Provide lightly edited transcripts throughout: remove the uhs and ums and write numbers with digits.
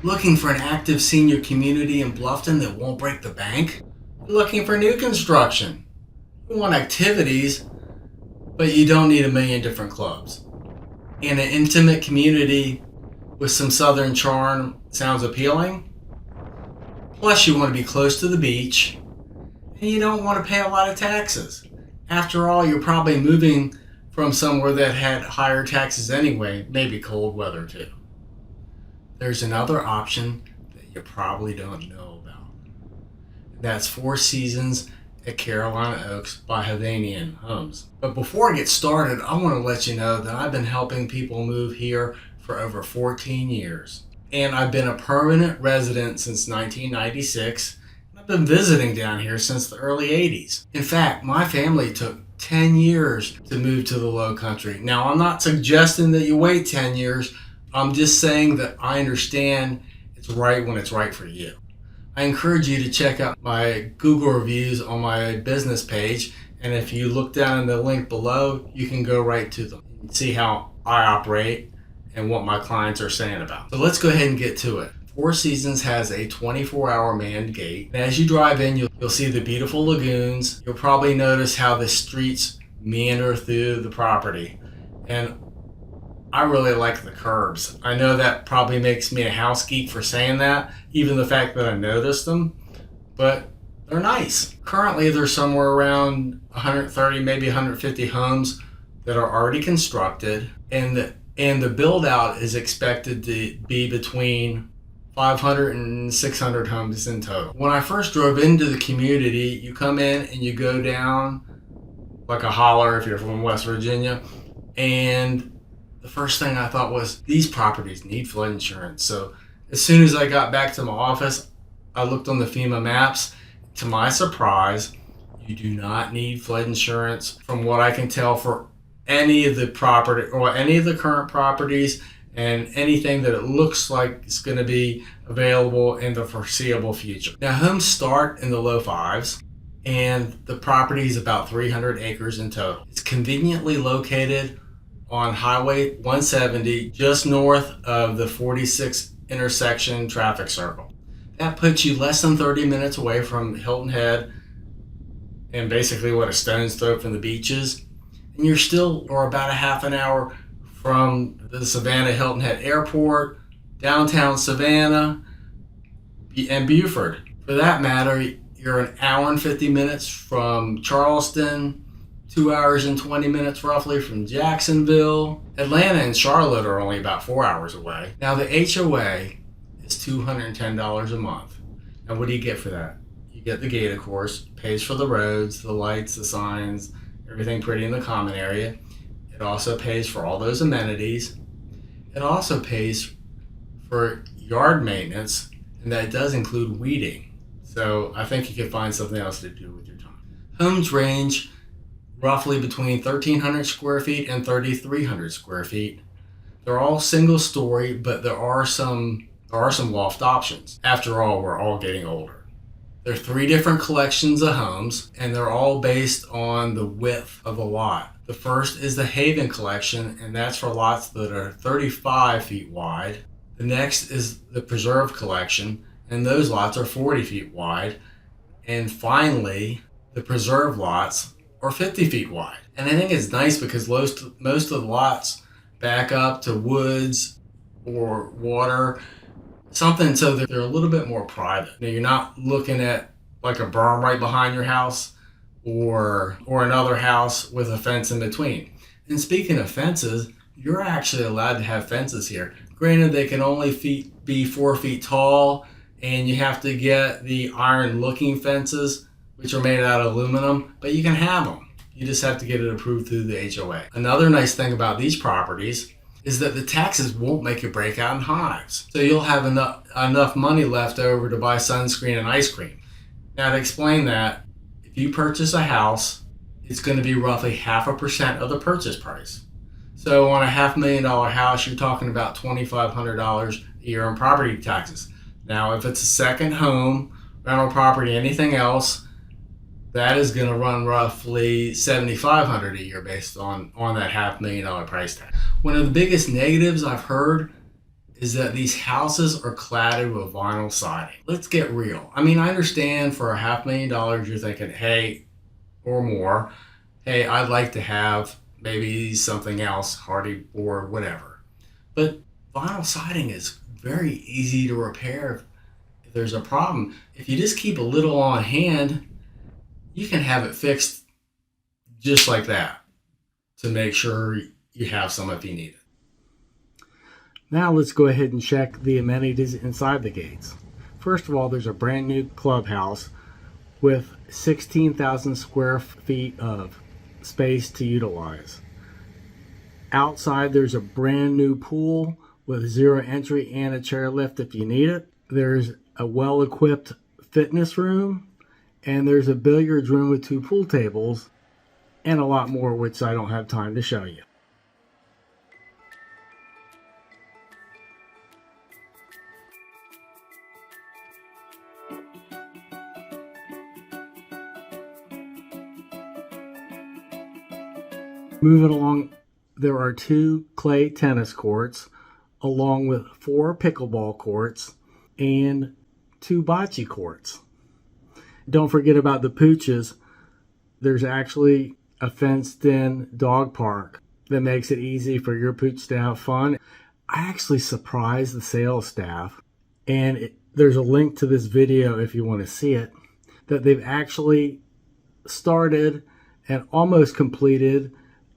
Looking for an active senior community in Bluffton that won't break the bank? Looking for new construction? You want activities, but you don't need a million different clubs. And an intimate community with some southern charm sounds appealing? Plus you want to be close to the beach, and you don't want to pay a lot of taxes. After all, you're probably moving from somewhere that had higher taxes anyway, maybe cold weather too. There's another option that you probably don't know about. That's Four Seasons at Carolina Oaks by Hovnanian Homes. But before I get started, I want to let you know that I've been helping people move here for over 14 years. And I've been a permanent resident since 1996. I've been visiting down here since the early 80s. In fact, my family took 10 years to move to the Lowcountry. Now, I'm not suggesting that you wait 10 years. I'm just saying that I understand it's right when it's right for you. I encourage you to check out my Google reviews on my business page. And if you look down in the link below, you can go right to them and see how I operate and what my clients are saying about. So let's go ahead and get to it. Four Seasons has a 24-hour manned gate. And as you drive in, you'll see the beautiful lagoons. You'll probably notice how the streets meander through the property. And I really like the curbs. I know that probably makes me a house geek for saying that, even the fact that I noticed them, but they're nice. Currently, there's somewhere around 130, maybe 150 homes that are already constructed, and the build out is expected to be between 500 and 600 homes in total. When I first drove into the community, you come in and you go down like a holler if you're from West Virginia, and the first thing I thought was, these properties need flood insurance. So as soon as I got back to my office, I looked on the FEMA maps. To my surprise, you do not need flood insurance from what I can tell for any of the property or any of the current properties and anything that it looks like is going to be available in the foreseeable future. Now, homes start in the low fives, and the property is about 300 acres in total. It's conveniently located on Highway 170, just north of the 46 intersection traffic circle. That puts you less than 30 minutes away from Hilton Head and basically a stone's throw from the beaches. And you're still, or about a half an hour from the Savannah Hilton Head Airport, downtown Savannah, and Beaufort. For that matter, you're an hour and 50 minutes from Charleston, 2 hours and 20 minutes roughly from Jacksonville. Atlanta and Charlotte are only about 4 hours away. Now the HOA is $210 a month. Now what do you get for that? You get the gate, of course, pays for the roads, the lights, the signs, everything pretty in the common area. It also pays for all those amenities. It also pays for yard maintenance, and that does include weeding. So I think you can find something else to do with your time. Homes range roughly between 1,300 square feet and 3,300 square feet. They're all single story, but there are some loft options. After all, we're all getting older. There are 3 different collections of homes, and they're all based on the width of a lot. The first is the Haven collection, and that's for lots that are 35 feet wide. The next is the Preserve collection, and those lots are 40 feet wide. And finally, the Preserve lots or 50 feet wide. And I think it's nice because most of the lots back up to woods or water, something so that they're a little bit more private. Now, you're not looking at like a berm right behind your house or another house with a fence in between. And speaking of fences, you're actually allowed to have fences here. Granted, they can only be 4 feet tall, and you have to get the iron looking fences, which are made out of aluminum, but you can have them. You just have to get it approved through the HOA. Another nice thing about these properties is that the taxes won't make you break out in hives. So you'll have enough money left over to buy sunscreen and ice cream. Now, to explain that, if you purchase a house, it's going to be roughly 0.5% of the purchase price. So on a $500,000 house, you're talking about $2,500 a year in property taxes. Now, if it's a second home, rental property, anything else, that is going to run roughly $7,500 a year based on that $500,000 price tag. One of the biggest negatives I've heard is that these houses are cladded with vinyl siding. Let's get real. I mean, I understand for $500,000 you're thinking, hey, or more, hey, I'd like to have maybe something else, hardy board, whatever. But vinyl siding is very easy to repair if there's a problem. If you just keep a little on hand, you can have it fixed just like that to make sure you have some if you need it. Now let's go ahead and check the amenities inside the gates. First of all, there's a brand new clubhouse with 16,000 square feet of space to utilize. Outside there's a brand new pool with zero entry and a chairlift if you need it. There's a well-equipped fitness room, and there's a billiards room with 2 pool tables and a lot more, which I don't have time to show you. Moving along, there are 2 clay tennis courts, along with 4 pickleball courts and 2 bocce courts. Don't forget about the pooches. There's actually a fenced-in dog park that makes it easy for your pooch to have fun. I actually surprised the sales staff, and there's a link to this video if you want to see it, that they've actually started and almost completed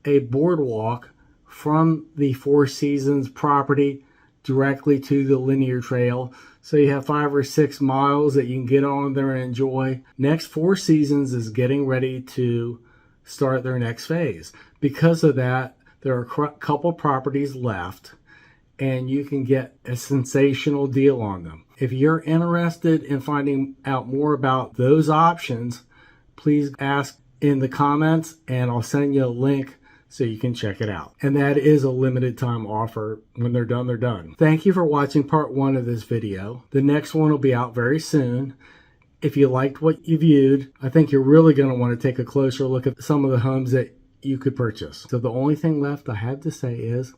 a boardwalk from the Four Seasons property directly to the linear trail. So you have 5 or 6 miles that you can get on there and enjoy. Next, Four Seasons is getting ready to start their next phase. Because of that, there are a couple properties left, and you can get a sensational deal on them. If you're interested in finding out more about those options, please ask in the comments, and I'll send you a link so you can check it out. And that is a limited time offer. When they're done, they're done. Thank you for watching part 1 of this video. The next one will be out very soon. If you liked what you viewed, I think you're really going to want to take a closer look at some of the homes that you could purchase. So the only thing left I have to say is,